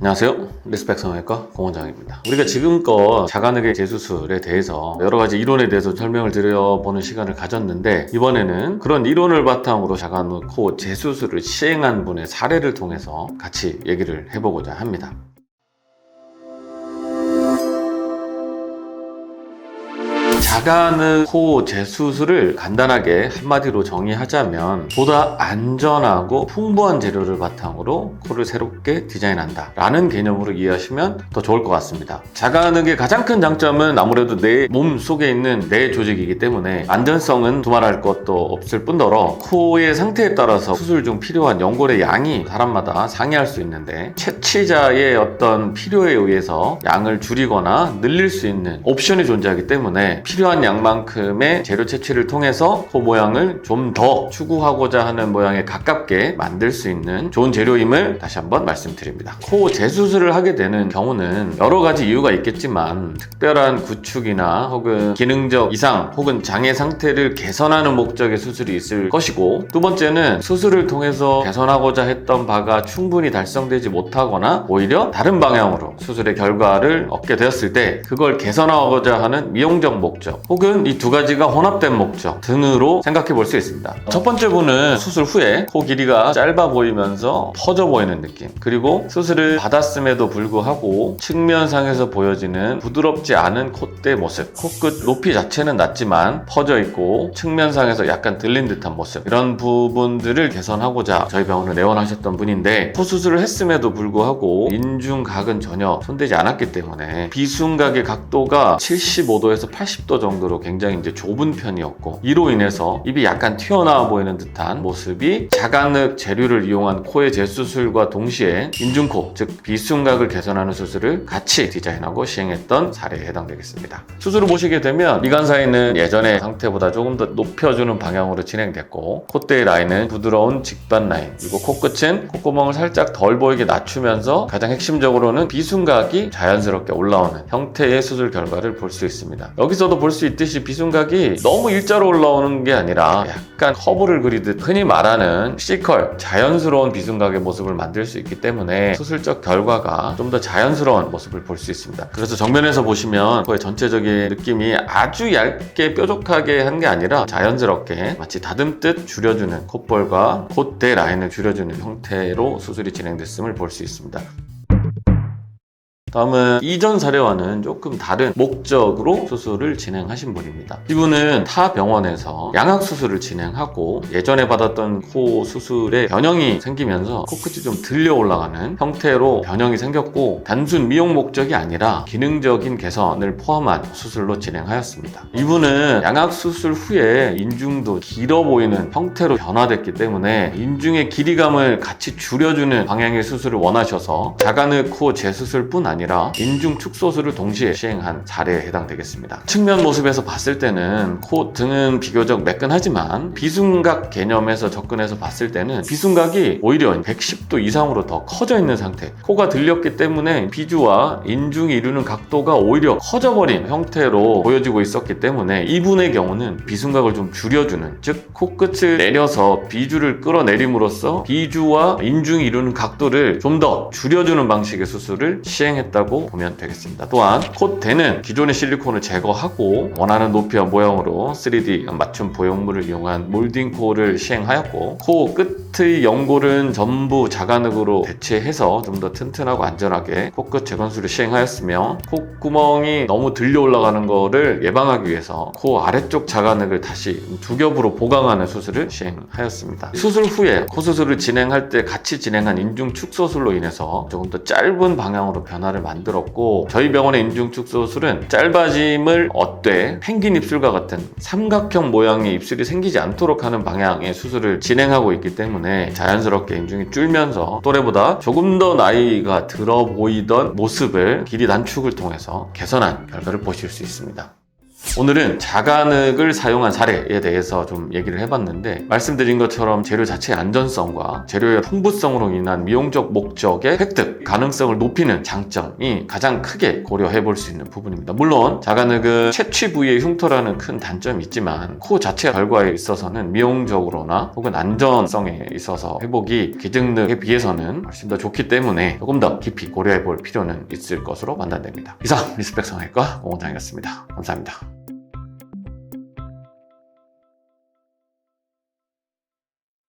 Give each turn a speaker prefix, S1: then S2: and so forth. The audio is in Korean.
S1: 안녕하세요. 리스펙 성형외과 공원장입니다. 우리가 지금껏 자가늑의 재수술에 대해서 여러 가지 이론에 대해서 설명을 드려보는 시간을 가졌는데, 이번에는 그런 이론을 바탕으로 자가늑 코 재수술을 시행한 분의 사례를 통해서 같이 얘기를 해보고자 합니다. 자가늑 코 재수술을 간단하게 한마디로 정의하자면, 보다 안전하고 풍부한 재료를 바탕으로 코를 새롭게 디자인한다 라는 개념으로 이해하시면 더 좋을 것 같습니다. 자가늑의 가장 큰 장점은 아무래도 내 몸 속에 있는 내 조직이기 때문에 안전성은 두말할 것도 없을 뿐더러, 코의 상태에 따라서 수술 중 필요한 연골의 양이 사람마다 상이할 수 있는데, 채취자의 어떤 필요에 의해서 양을 줄이거나 늘릴 수 있는 옵션이 존재하기 때문에 필요한 양만큼의 재료 채취를 통해서 코 모양을 좀 더 추구하고자 하는 모양에 가깝게 만들 수 있는 좋은 재료임을 다시 한번 말씀드립니다. 코 재수술을 하게 되는 경우는 여러 가지 이유가 있겠지만, 특별한 구축이나 혹은 기능적 이상 혹은 장애 상태를 개선하는 목적의 수술이 있을 것이고, 두 번째는 수술을 통해서 개선하고자 했던 바가 충분히 달성되지 못하거나 오히려 다른 방향으로 수술의 결과를 얻게 되었을 때 그걸 개선하고자 하는 미용적 목적, 혹은 이 두 가지가 혼합된 목적 등으로 생각해 볼 수 있습니다. 첫 번째 분은 수술 후에 코 길이가 짧아 보이면서 퍼져 보이는 느낌, 그리고 수술을 받았음에도 불구하고 측면상에서 보여지는 부드럽지 않은 콧대 모습, 코끝 높이 자체는 낮지만 퍼져 있고 측면상에서 약간 들린 듯한 모습, 이런 부분들을 개선하고자 저희 병원을 내원하셨던 분인데, 코 수술을 했음에도 불구하고 인중각은 전혀 손대지 않았기 때문에 비순각의 각도가 75도에서 80도 정도로 굉장히 이제 좁은 편이었고, 이로 인해서 입이 약간 튀어나와 보이는 듯한 모습이 자가늑 재료를 이용한 코의 재수술과 동시에 인중코, 즉 비순각을 개선하는 수술을 같이 디자인하고 시행했던 사례에 해당되겠습니다. 수술을 보시게 되면 미간 사이는 예전의 상태보다 조금 더 높여주는 방향으로 진행됐고, 콧대의 라인은 부드러운 직반 라인, 그리고 코끝은 콧구멍을 살짝 덜 보이게 낮추면서 가장 핵심적으로는 비순각이 자연스럽게 올라오는 형태의 수술 결과를 볼 수 있습니다. 여기서도 볼 수 있듯이 비순각이 너무 일자로 올라오는 게 아니라 약간 커브를 그리듯 흔히 말하는 C컬, 자연스러운 비순각의 모습을 만들 수 있기 때문에 수술적 결과가 좀 더 자연스러운 모습을 볼 수 있습니다. 그래서 정면에서 보시면 코의 전체적인 느낌이 아주 얇게 뾰족하게 한 게 아니라 자연스럽게 마치 다듬듯 줄여주는, 콧볼과 콧대 라인을 줄여주는 형태로 수술이 진행됐음을 볼 수 있습니다. 다음은 이전 사례와는 조금 다른 목적으로 수술을 진행하신 분입니다. 이분은 타 병원에서 양악수술을 진행하고, 예전에 받았던 코 수술에 변형이 생기면서 코끝이 좀 들려 올라가는 형태로 변형이 생겼고, 단순 미용 목적이 아니라 기능적인 개선을 포함한 수술로 진행하였습니다. 이분은 양악수술 후에 인중도 길어 보이는 형태로 변화됐기 때문에 인중의 길이감을 같이 줄여주는 방향의 수술을 원하셔서 자가늑 코 재수술뿐 아니라 인중 축소술을 동시에 시행한 사례에 해당되겠습니다. 측면 모습에서 봤을 때는 코 등은 비교적 매끈하지만 비순각 개념에서 접근해서 봤을 때는 비순각이 오히려 110도 이상으로 더 커져 있는 상태, 코가 들렸기 때문에 비주와 인중이 이루는 각도가 오히려 커져버린 형태로 보여지고 있었기 때문에, 이분의 경우는 비순각을 좀 줄여주는, 즉 코끝을 내려서 비주를 끌어내림으로써 비주와 인중이 이루는 각도를 좀 더 줄여주는 방식의 수술을 시행했다고 보면 되겠습니다. 또한 콧대는 기존의 실리콘을 제거하고 원하는 높이와 모양으로 3D 맞춤 보형물을 이용한 몰딩 코를 시행하였고, 코 끝의 연골은 전부 자가늑으로 대체해서 좀 더 튼튼하고 안전하게 코끝 재건술을 시행하였으며, 콧구멍이 너무 들려 올라가는 것을 예방하기 위해서 코 아래쪽 자가늑을 다시 두 겹으로 보강하는 수술을 시행하였습니다. 수술 후에 코 수술을 진행할 때 같이 진행한 인중 축소술로 인해서 조금 더 짧은 방향으로 변화를 만들었고, 저희 병원의 인중 축소술은 짧아짐을 얻되 펭귄 입술과 같은 삼각형 모양의 입술이 생기지 않도록 하는 방향의 수술을 진행하고 있기 때문에 자연스럽게 인중이 줄면서 또래보다 조금 더 나이가 들어 보이던 모습을 길이 단축을 통해서 개선한 결과를 보실 수 있습니다. 오늘은 자간흙을 사용한 사례에 대해서 좀 얘기를 해봤는데, 말씀드린 것처럼 재료 자체의 안전성과 재료의 풍부성으로 인한 미용적 목적의 획득 가능성을 높이는 장점이 가장 크게 고려해 볼 수 있는 부분입니다. 물론 자간흙은 채취 부위의 흉터라는 큰 단점이 있지만 코 자체 결과에 있어서는 미용적으로나 혹은 안전성에 있어서 회복이 기증흙에 비해서는 훨씬 더 좋기 때문에 조금 더 깊이 고려해 볼 필요는 있을 것으로 판단됩니다. 이상 리스펙 성형외과 공원장이었습니다. 감사합니다.